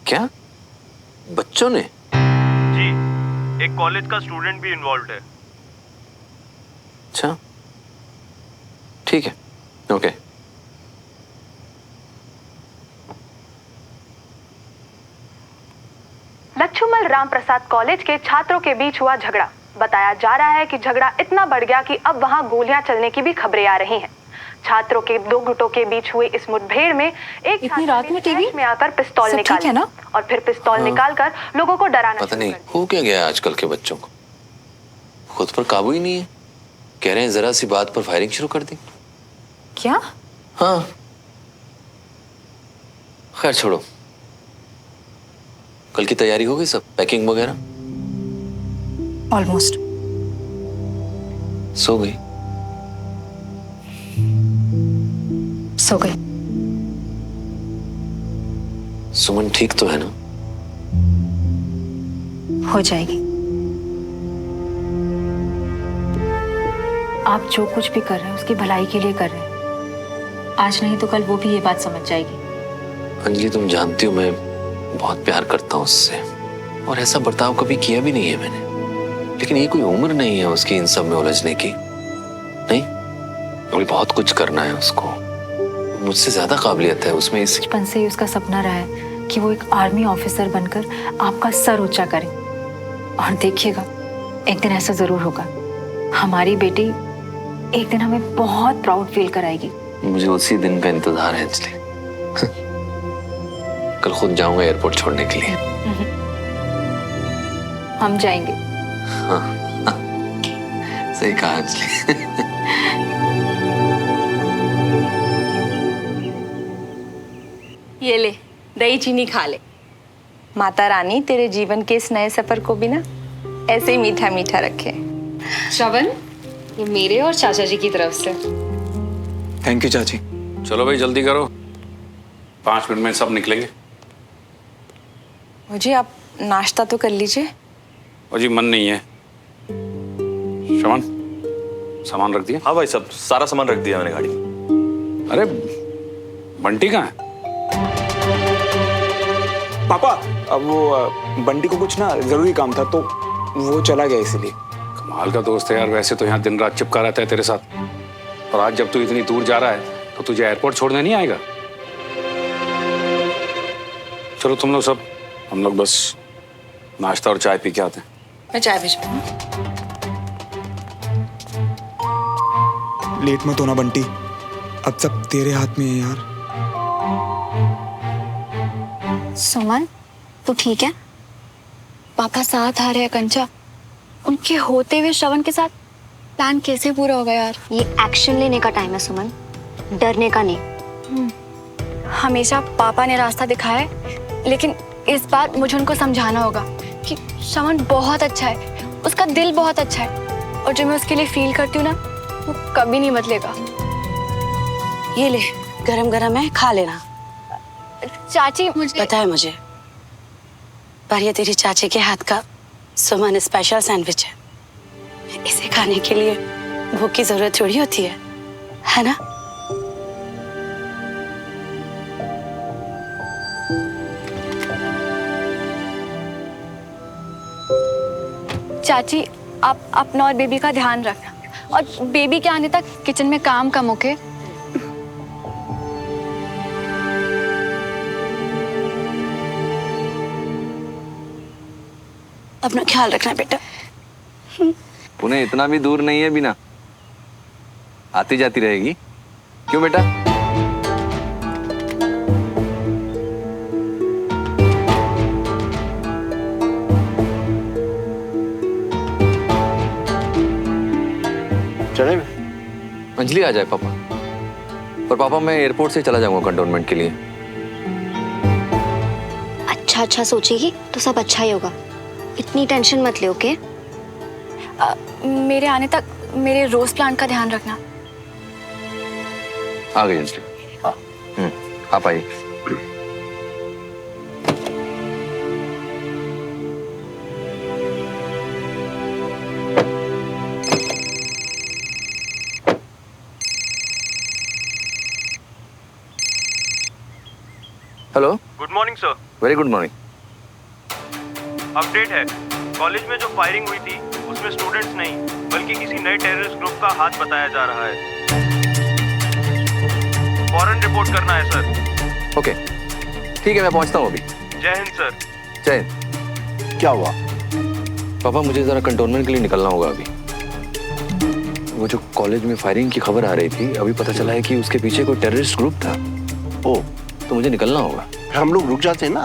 क्या? बच्चों ने? जी, एक कॉलेज का स्टूडेंट भी इन्वॉल्व है। अच्छा, ठीक है, ओके। लच्छूमल राम प्रसाद कॉलेज के छात्रों के बीच हुआ झगड़ा। बताया जा रहा है कि झगड़ा इतना बढ़ गया कि अब वहां गोलियां चलने की भी खबरें आ रही हैं। छात्रों के दो गुटों के बीच हुए इस मुठभेड़ में एक इतनी रात में टीवी में आकर पिस्तौल सब निकाली ठीक है ना? और फिर पिस्तौल निकालकर लोगों को डराना पता शुरू नहीं कर दिया। हो क्या गया है आजकल के बच्चों को, खुद पर काबू ही नहीं है। कह रहे हैं जरा सी बात पर फायरिंग शुरू कर दी। क्या? हाँ, खैर छोड़ो। कल की तैयारी हो गई, सब पैकिंग वगैरह? ऑलमोस्ट। सो गई? सो गई। सुमन ठीक तो है ना? हो जाएगी। आप जो कुछ भी कर रहे हैं उसकी भलाई के लिए कर रहे हैं। आज नहीं तो कल वो भी ये बात समझ जाएगी। अंजलि, तुम जानती हो मैं बहुत प्यार करता हूँ उससे, और ऐसा बर्ताव कभी किया भी नहीं है मैंने। लेकिन ये कोई उम्र नहीं है उसकी इन सब में उलझने की। नहीं, अभी बहुत कुछ करना है उसको। मुझसे ज्यादा काबिलियत है उसमें। इस बचपन से ही उसका सपना रहा है कि वो एक आर्मी ऑफिसर बनकर आपका सर ऊंचा करे। और देखिएगा, एक दिन ऐसा जरूर होगा। हमारी बेटी एक दिन हमें बहुत प्राउड फील कराएगी। मुझे उसी दिन का इंतजार है अंजलि। कल खुद जाऊंगा एयरपोर्ट छोड़ने के लिए। हम जाएंगे। हाँ, सही कहा अंजलि। ये ले, दही चीनी खा ले। माता रानी तेरे जीवन के इस नए सफर को भी ना ऐसे ही मीठा मीठा रखे। श्रवण, ये मेरे और चाचा जी की तरफ से। थैंक यू चाची। चलो भाई जल्दी करो, 5 मिनट में सब निकलेंगे। मुझे आप नाश्ता तो कर लीजिए। और जी मन नहीं है। श्रवण, सामान रख दिया? हाँ भाई, सब सारा सामान रख दिया मैंने गाड़ी में। अरे बंटी कहाँ है? पापा, अब वो बंटी को कुछ ना जरूरी काम था तो वो चला गया, इसलिए। कमाल का दोस्त है यार। वैसे तो यहाँ दिन रात चिपका रहता है तेरे साथ, और आज जब तू इतनी दूर जा रहा है तो तुझे एयरपोर्ट छोड़ने नहीं आएगा? चलो तुम लोग सब, हम लोग बस नाश्ता और चाय पी के आते हैं। मैं चाय भिजवाऊं? लेट मत होना बंटी, अब सब तेरे हाथ में है यार। सुमन, तू ठीक है? पापा साथ आ रहे हैं कंचा। उनके होते हुए श्रवण के साथ प्लान कैसे पूरा होगा यार? ये एक्शन लेने का टाइम है सुमन, डरने का नहीं। हमेशा पापा ने रास्ता दिखाया है, लेकिन इस बार मुझे उनको समझाना होगा कि श्रवण बहुत अच्छा है, उसका दिल बहुत अच्छा है, और जो मैं उसके लिए फील करती हूँ ना, वो कभी नहीं बदलेगा। ये ले, गरम गरम है, खा लेना। चाची, मुझे पता है मुझे, पर ये तेरी चाची के हाथ का सुमन स्पेशल सैंडविच है। इसे खाने के लिए भूख की जरूरत थोड़ी होती है ना? चाची, आप अपना और बेबी का ध्यान रखना, और बेबी के आने तक किचन में काम कम ओके? अपना ख्याल रखना बेटा। उन्हें इतना भी दूर नहीं है, बिना आती जाती रहेगी। क्यों बेटा? चले अंजलि आ जाए पापा। पर पापा मैं एयरपोर्ट से चला जाऊंगा कंटोनमेंट के लिए। अच्छा सोचेगी तो सब अच्छा ही होगा, इतनी टेंशन मत ले, ओके? मेरे आने तक मेरे रोज प्लांट का ध्यान रखना। आ गई अंजलि। आप आइए। Hello, good morning sir. Very good morning. Update है, कॉलेज में जो फायरिंग हुई थी उसमें स्टूडेंट्स नहीं बल्कि किसी नए टेररिस्ट ग्रुप का हाथ बताया जा रहा है। फौरन रिपोर्ट करना है सर। ओके ठीक है, मैं पहुंचता हूँ अभी। जय हिंद सर। जय हिंद। क्या हुआ? पापा मुझे जरा कंटोनमेंट के लिए निकलना होगा अभी। वो जो कॉलेज में फायरिंग की खबर आ रही थी, अभी पता चला है कि उसके पीछे कोई टेररिस्ट ग्रुप था। ओ, तो मुझे निकलना होगा। हम लोग रुक जाते हैं ना,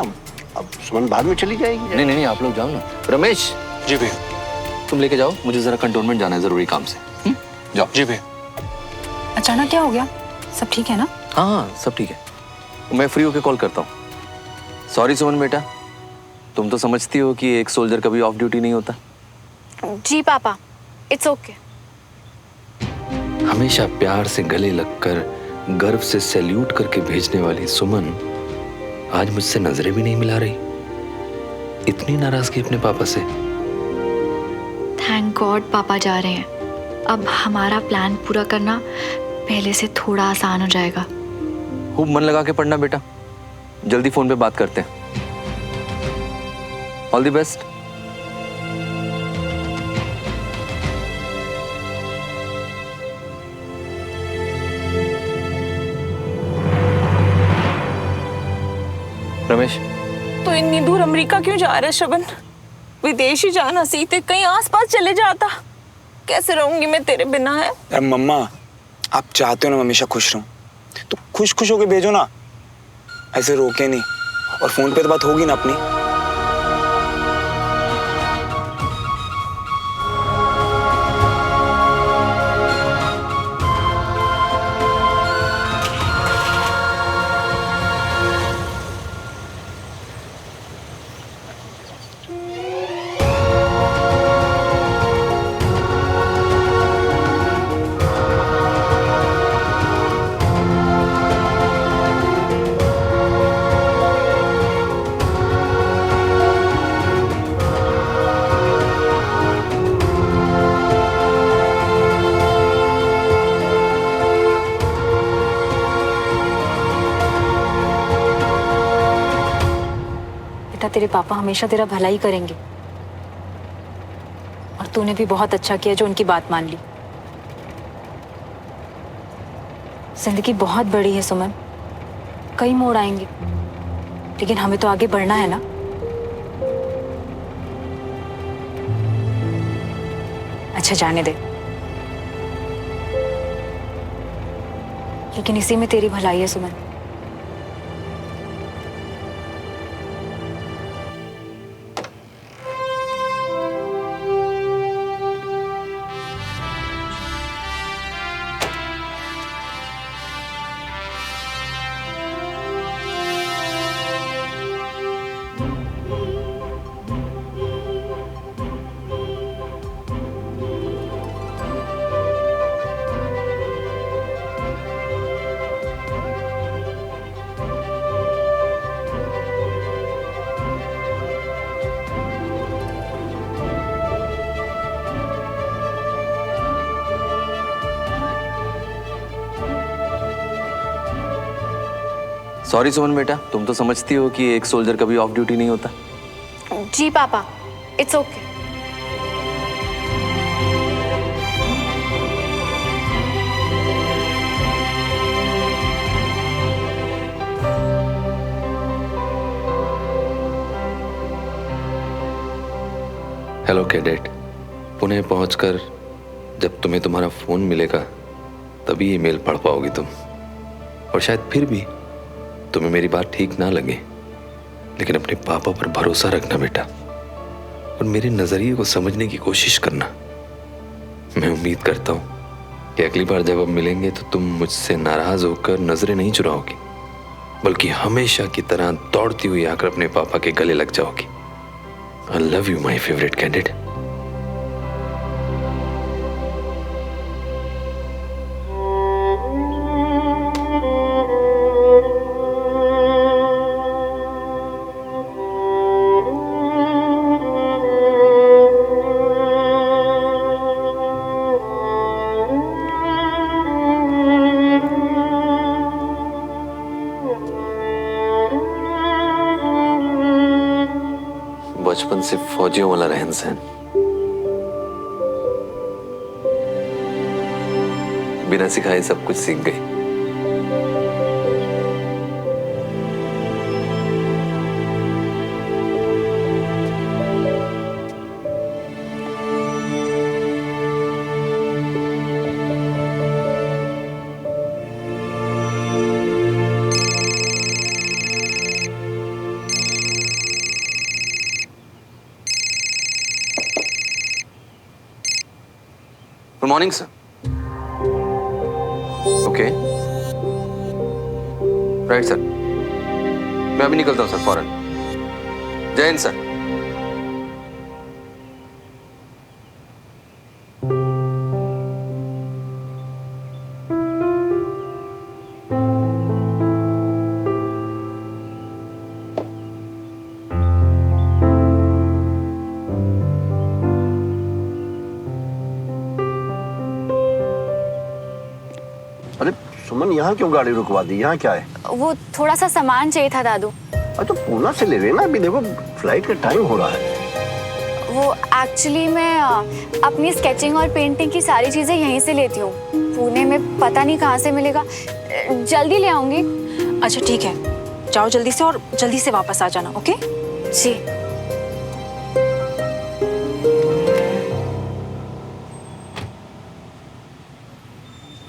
अब सुमन बाद में चली जाएगी। नहीं नहीं, आप लोग जाओ ना। रमेश। जी भैया। तुम लेके जाओ, मुझे जरा कंटोनमेंट जाना है जरूरी काम से। जाओ। जी भैया। अचानक क्या हो गया? सब ठीक है ना? हाँ हाँ सब ठीक है। मैं फ्री होके कॉल करता हूँ। सॉरी सुमन बेटा, तुम तो समझती हो कि एक सोल्जर कभी ऑफ ड्यूटी नहीं होता। जी पापा, इट्स ओके। हमेशा प्यार से गले लगकर गर्व से सैल्यूट करके भेजने वाली सुमन आज मुझसे नजरें भी नहीं मिला रही। इतनी नाराजगी अपने पापा से। थैंक गॉड पापा जा रहे हैं। अब हमारा प्लान पूरा करना पहले से थोड़ा आसान हो जाएगा। खूब मन लगा के पढ़ना बेटा, जल्दी फोन पे बात करते हैं। All the best. रमेश, तो इतनी दूर अमेरिका क्यों जा रहा है श्रवण? विदेश ही जाना सीखते, कहीं आसपास चले जाता। कैसे रहूंगी मैं तेरे बिना? है अरे मम्मा, आप चाहते हो ना हमेशा खुश रहूं, तो खुश खुश होके भेजो ना, ऐसे रोके नहीं। और फोन पे तो बात होगी ना अपनी। बेटा, तेरे पापा हमेशा तेरा भला ही करेंगे। और तूने भी बहुत अच्छा किया जो उनकी बात मान ली। जिंदगी बहुत बड़ी है सुमन, कई मोड़ आएंगे, लेकिन हमें तो आगे बढ़ना है ना। अच्छा जाने दे, लेकिन इसी में तेरी भलाई है सुमन। सॉरी सुमन बेटा, तुम तो समझती हो कि एक सोल्जर कभी ऑफ ड्यूटी नहीं होता। जी पापा, it's okay. Hello cadet, Pune पहुंचकर जब तुम्हें तुम्हारा फोन मिलेगा तभी ईमेल पढ़ पाओगी तुम। और शायद फिर भी तुम्हें मेरी बात ठीक ना लगे, लेकिन अपने पापा पर भरोसा रखना बेटा, और मेरे नजरिए को समझने की कोशिश करना। मैं उम्मीद करता हूं कि अगली बार जब हम मिलेंगे तो तुम मुझसे नाराज होकर नजरें नहीं चुराओगी, बल्कि हमेशा की तरह दौड़ती हुई आकर अपने पापा के गले लग जाओगी। I love you my favourite candidate. बचपन से फौजियों वाला रहन सहन, बिना सिखाए सब कुछ सीख गई। Good morning sir. Okay right sir, मैं अभी निकलता हूँ सर फौरन। जय हिंद सर। अरे सुमन, यहाँ क्यों गाड़ी रुकवा दी? यहाँ क्या है? वो थोड़ा सा सामान चाहिए था दादू। अरे तो पूना से ले लेना, अभी देखो फ्लाइट का टाइम हो रहा है। वो एक्चुअली मैं अपनी स्केचिंग और पेंटिंग की सारी चीजें यहीं से लेती हूँ। पुणे में पता नहीं कहाँ से मिलेगा, जल्दी ले आऊंगी। अच्छा ठीक है, जाओ जल्दी से और जल्दी से वापस आ जाना। Okay ji.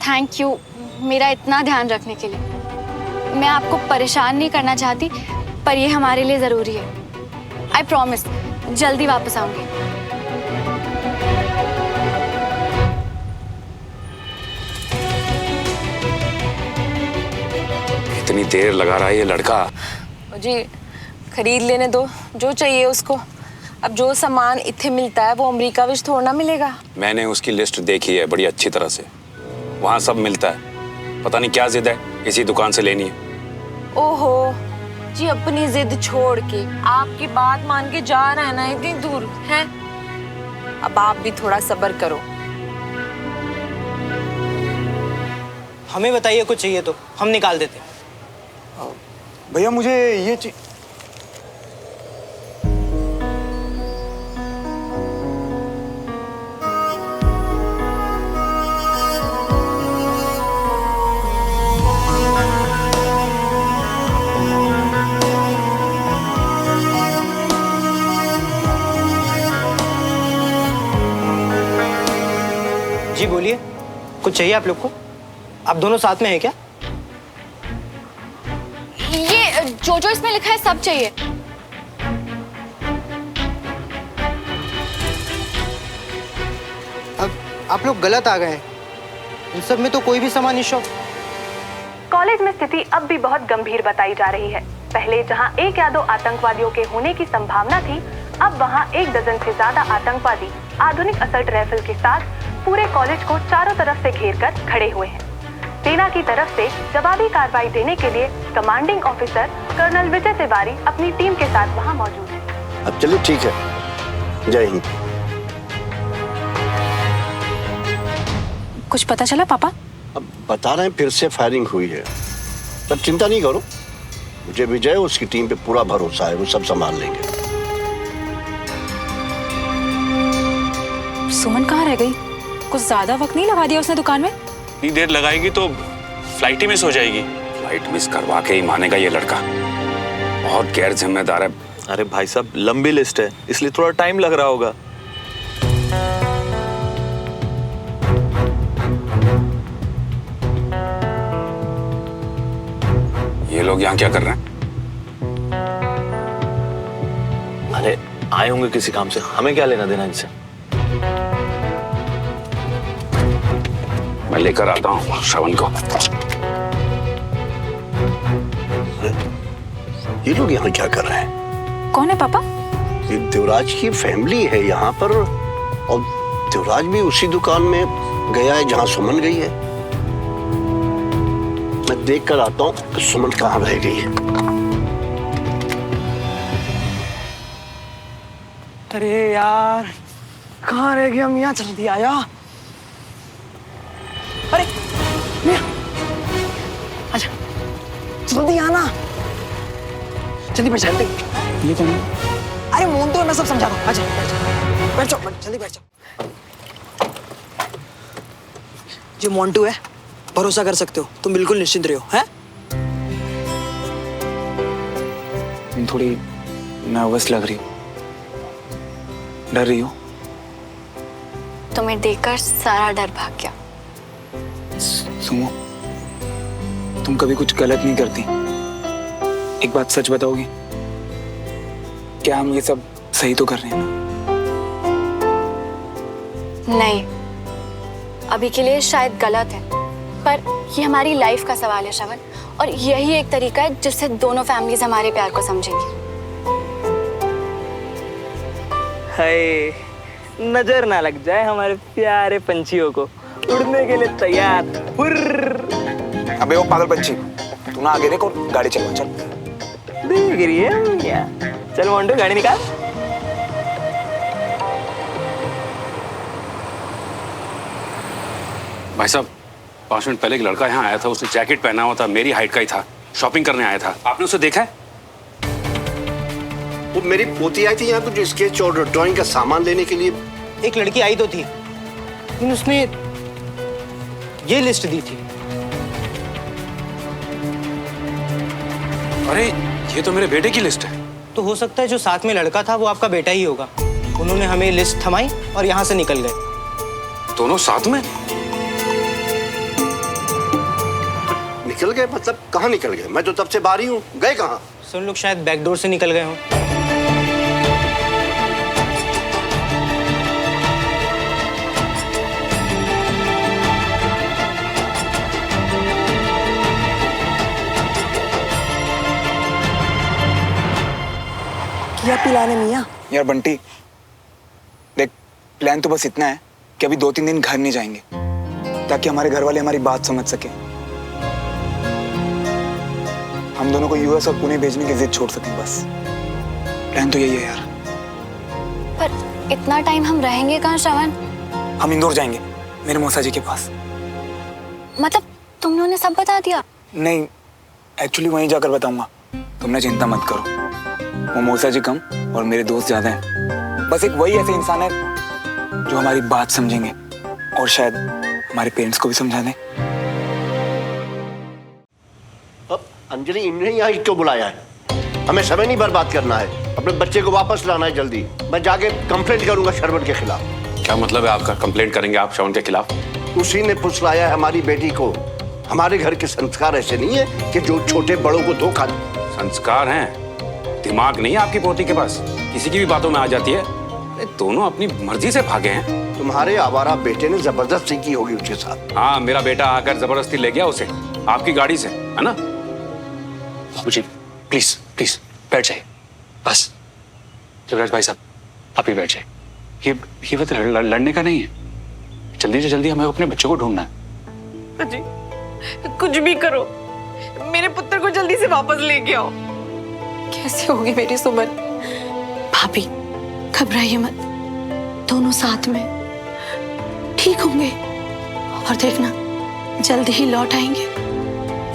थैंक यू मेरा इतना ध्यान रखने के लिए। मैं आपको परेशान नहीं करना चाहती, पर ये हमारे लिए जरूरी है। आई प्रॉमिस जल्दी वापस आऊंगी। इतनी देर लगा रहा है ये लड़का। जी खरीद लेने दो जो चाहिए उसको। अब जो सामान इत्थे मिलता है वो अमेरिका विच थोड़ा ना मिलेगा। मैंने उसकी लिस्ट देखी है बड़ी अच्छी तरह से, वहाँ सब मिलता है। पता नहीं क्या जिद है, इसी दुकान से लेनी है। ओहो जी, अपनी जिद छोड़ के आपकी बात मान के जा रहा है ना इतनी दूर है। अब आप भी थोड़ा सब्र करो। हमें बताइए कुछ चाहिए तो हम निकाल देते। भैया मुझे ये जी बोलिए, कुछ चाहिए आप लोग को? आप दोनों साथ में हैं क्या? ये जो जो इसमें लिखा है सब चाहिए। अब आप लोग गलत आ गए हैं, इन सब में तो कोई भी सामान नहीं शॉप। कॉलेज में स्थिति अब भी बहुत गंभीर बताई जा रही है। पहले जहां एक या दो आतंकवादियों के होने की संभावना थी, अब वहां 1 दर्जन से ज्यादा आतंकवादी आधुनिक असल्ट राइफल के साथ पूरे कॉलेज को चारों तरफ से घेर कर खड़े हुए हैं। सेना की तरफ से जवाबी कार्रवाई देने के लिए commanding officer colonel Vijay Tiwari अपनी टीम के साथ वहां मौजूद है। अब चलिए ठीक है, जय हिंद। कुछ पता चला पापा? अब बता रहे हैं फिर से फायरिंग हुई है, पर चिंता नहीं करो, मुझे विजय उसकी टीम पे पूरा भरोसा है, वो सब संभाल लेंगे। सुमन कहाँ रह गई? कुछ ज्यादा वक्त नहीं लगा दिया उसने दुकान में? इतनी देर लगाएगी तो फ्लाइट ही मिस हो जाएगी। फ्लाइट मिस करवा के ही मानेगा ये लड़का, बहुत गैर जिम्मेदार है। अरे भाई साहब, लंबी लिस्ट है इसलिए थोड़ा टाइम लग रहा होगा। ये लोग यहाँ क्या कर रहे हैं? अरे आए होंगे किसी काम से, हमें क्या लेना देना इनसे। मैं लेकर आता हूँ श्रवण को। ये लोग यहाँ क्या कर रहे हैं? कौन है पापा? ये देवराज की फैमिली है यहाँ पर, और देवराज भी उसी दुकान में गया है जहाँ सुमन गई है। मैं देख कर आता हूँ कि सुमन कहाँ रह गई है। अरे यार, कहाँ रह गया मियाँ? जल्दी आया। अरे मियाँ, अच्छा जल्दी आना, जल्दी पहचानते। ये कौन है? अरे मोन्टू है, मैं सब समझा दूँ। अच्छा बैठ जाओ, जल्दी बैठ जाओ। जो मोन्टू है, भरोसा कर सकते हो, तुम बिल्कुल निश्चिंत रहो, हैं? तुम थोड़ी नर्वस लग रही हो, डर रही हो। तुम्हें देखकर सारा डर भाग गया। सुमो, तुम कभी कुछ गलत नहीं करती। एक बात सच बताओगी, क्या हम ये सब सही तो कर रहे हैं ना? नहीं, अभी के लिए शायद गलत है, पर ये हमारी लाइफ का सवाल है श्रवण, और यही एक तरीका है जिससे दोनों फैमिलीज हमारे प्यार को समझेंगी। हाय, नजर ना लग जाए हमारे प्यारे पंछियों को, उड़ने के लिए तैयार। हुर्र। अबे वो पागल पंछी, तू ना आगे देख और गाड़ी चलवा। चल देख रही है क्या? चल मोन्टू, गाड़ी निकाल। भाई साहब, 5 मिनट पहले एक लड़का यहाँ आया था, उसने जैकेट पहना हुआ था, मेरी हाइट का ही था, शॉपिंग करने आया था। आपने उसे देखा है? वो मेरी पोती आई थी यहाँ कुछ स्केच और ड्राइंग का सामान लेने के लिए। एक लड़की आई तो थी, लेकिन उसने ये लिस्ट दी थी। अरे ये तो मेरे बेटे की लिस्ट है। तो हो सकता है जो साथ में लड़का था वो आपका बेटा ही होगा। उन्होंने हमें लिस्ट थमाई और यहाँ से निकल गए। दोनों साथ में? निकल गए मतलब कहाँ निकल गए? मैं तो तब से बाहर ही हूँ। गए कहाँ? सुन, लोग शायद बैकडोर से निकल गए हों। क्या पिलाने मियाँ? यार बंटी देख, प्लान तो बस इतना है कि अभी 2-3 दिन घर नहीं जाएंगे, ताकि हमारे घर वाले हमारी बात समझ सके, हम दोनों को यूएस और पुणे भेजने की जिद छोड़ सकें। बस प्लान तो यही है यार। पर इतना टाइम हम रहेंगे कहाँ श्रवण? हम इंदौर जाएंगे, मेरे मौसा जी के पास। मतलब तुमने उन्हें सब बता दिया? नहीं, एक्चुअली वहीं जाकर बताऊंगा, तुमने चिंता मत करो। वो मौसा जी कम और मेरे दोस्त ज्यादा हैं। बस एक वही ऐसे इंसान है जो हमारी बात समझेंगे और शायद हमारे पेरेंट्स को भी समझा दें। अब अंजलि, इन्हें यहाँ क्यों बुलाया है? हमें समय नहीं बर्बाद करना है, अपने बच्चे को वापस लाना है जल्दी। मैं जाके कंप्लेंट करूंगा श्रवण के खिलाफ। क्या मतलब है आपका? कंप्लेंट करेंगे आप श्रवण के खिलाफ? उसी ने फुसलाया है हमारी बेटी को। हमारे घर के संस्कार ऐसे नहीं है कि जो छोटे बड़ों को धोखा दे। संस्कार हैं, दिमाग नहीं है आपकी पोती के पास, किसी की भी बातों में आ जाती है। दोनों अपनी मर्जी से भागे हैं। तुम्हारे आवारा बेटे ने जबरदस्ती की होगी उसके साथ। हाँ, मेरा बेटा आकर जबरदस्ती ले गया उसे आपकी गाड़ी से, है ना? बाबूजी प्लीज प्लीज बैठ जाइए बस। युवराज भाई साहब, आप ही बैठ जाइए। ये वक्त लड़ने का नहीं है। जल्दी से जल्दी हमें अपने बच्चों को ढूंढना है। जी, कुछ भी करो, मेरे पुत्र को जल्दी से वापस लेके आओ। कैसे होगी मेरी सुमन? भाभी घबराइए मत, दोनों साथ में ठीक होंगे, और देखना जल्दी ही लौट आएंगे।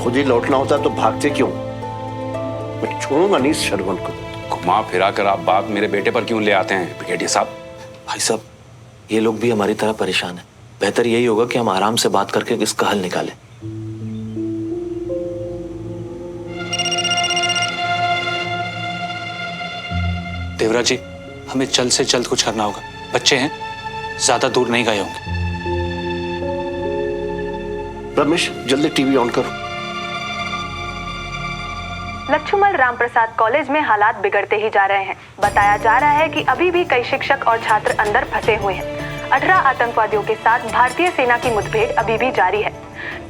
खुद ही लौटना होता तो भागते क्यों? मैं छोड़ूंगा नहीं श्रवण को। घुमा फिरा कर आप बात मेरे बेटे पर क्यों ले आते हैं ब्रिगेडियर साहब? भाई साहब, ये लोग भी हमारी तरह परेशान हैं। बेहतर यही होगा कि हम आराम से बात करके इसका हल निकालें। देवराज जी, हमें जल्द से जल्द कुछ करना होगा। बच्चे हैं, ज्यादा दूर नहीं गए होंगे। रमेश, जल्दी टीवी ऑन करो। लच्छूमल रामप्रसाद कॉलेज में हालात बिगड़ते ही जा रहे हैं। बताया जा रहा है कि अभी भी कई शिक्षक और छात्र अंदर फंसे हुए हैं। 18 आतंकवादियों के साथ भारतीय सेना की मुठभेड़ अभी भी जारी है।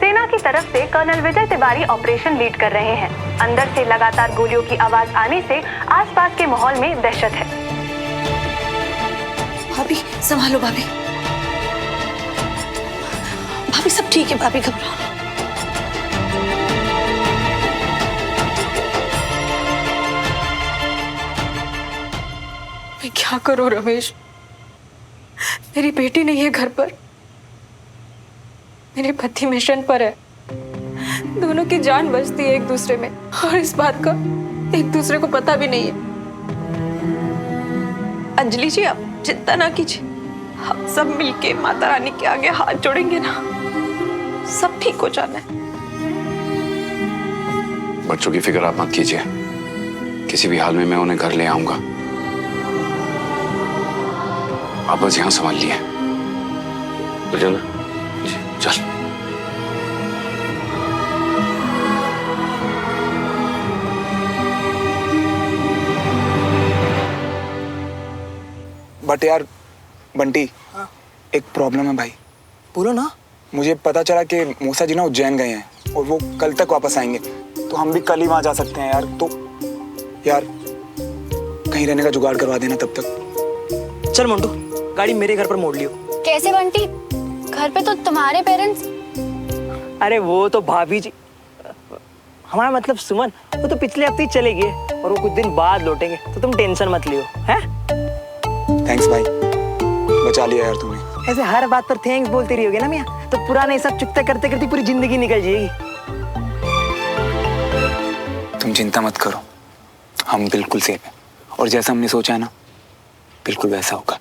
सेना की तरफ से colonel Vijay Tiwari operation lead कर रहे हैं। अंदर से लगातार गोलियों की आवाज आने से आसपास के माहौल में दहशत है। भाभी संभालो, भाभी भाभी सब ठीक है, भाभी घबराओ ना। मैं क्या करूं रमेश? मेरी बेटी नहीं है घर पर, मेरे पति मिशन पर है। दोनों की जान बचती है एक दूसरे में, और इस बात का एक दूसरे को पता भी नहीं है। अंजलि जी आप चिंता ना कीजिए, हम सब मिलके माता रानी के आगे हाथ जोड़ेंगे ना, सब ठीक हो जाना है। बच्चों की फिक्र आप मत कीजिए, किसी भी हाल में मैं उन्हें घर ले आऊंगा। आप बस यहाँ संभाल लिए। तो चल चल। बट यार बंटी, एक प्रॉब्लम है भाई। बोलो ना। मुझे पता चला कि मूसा जी ना उज्जैन गए हैं और वो कल तक वापस आएंगे, तो हम भी कल ही वहां जा सकते हैं यार। तो यार कहीं रहने का जुगाड़ करवा देना तब तक। चल मोंटू, गाड़ी मेरे घर पर मोड़ लियो। कैसे बंटी? घर पे तो तुम्हारे पेरेंट्स। अरे वो तो भाभी जी, हमारा मतलब सुमन, वो तो पिछले हफ्ते ही चले गए और वो कुछ दिन बाद लौटेंगे, तो तुम टेंशन मत लियो। हैं? थैंक्स भाई, बचा लिया यार तूने। ऐसे हर बात पर थैंक्स बोलते रहोगे ना मियां, तो पुराने सब चुकता करते करते पूरी जिंदगी निकल जाएगी। तुम चिंता मत करो, हम बिल्कुल सेफ हैं और जैसा हमने सोचा है ना, बिल्कुल वैसा होगा।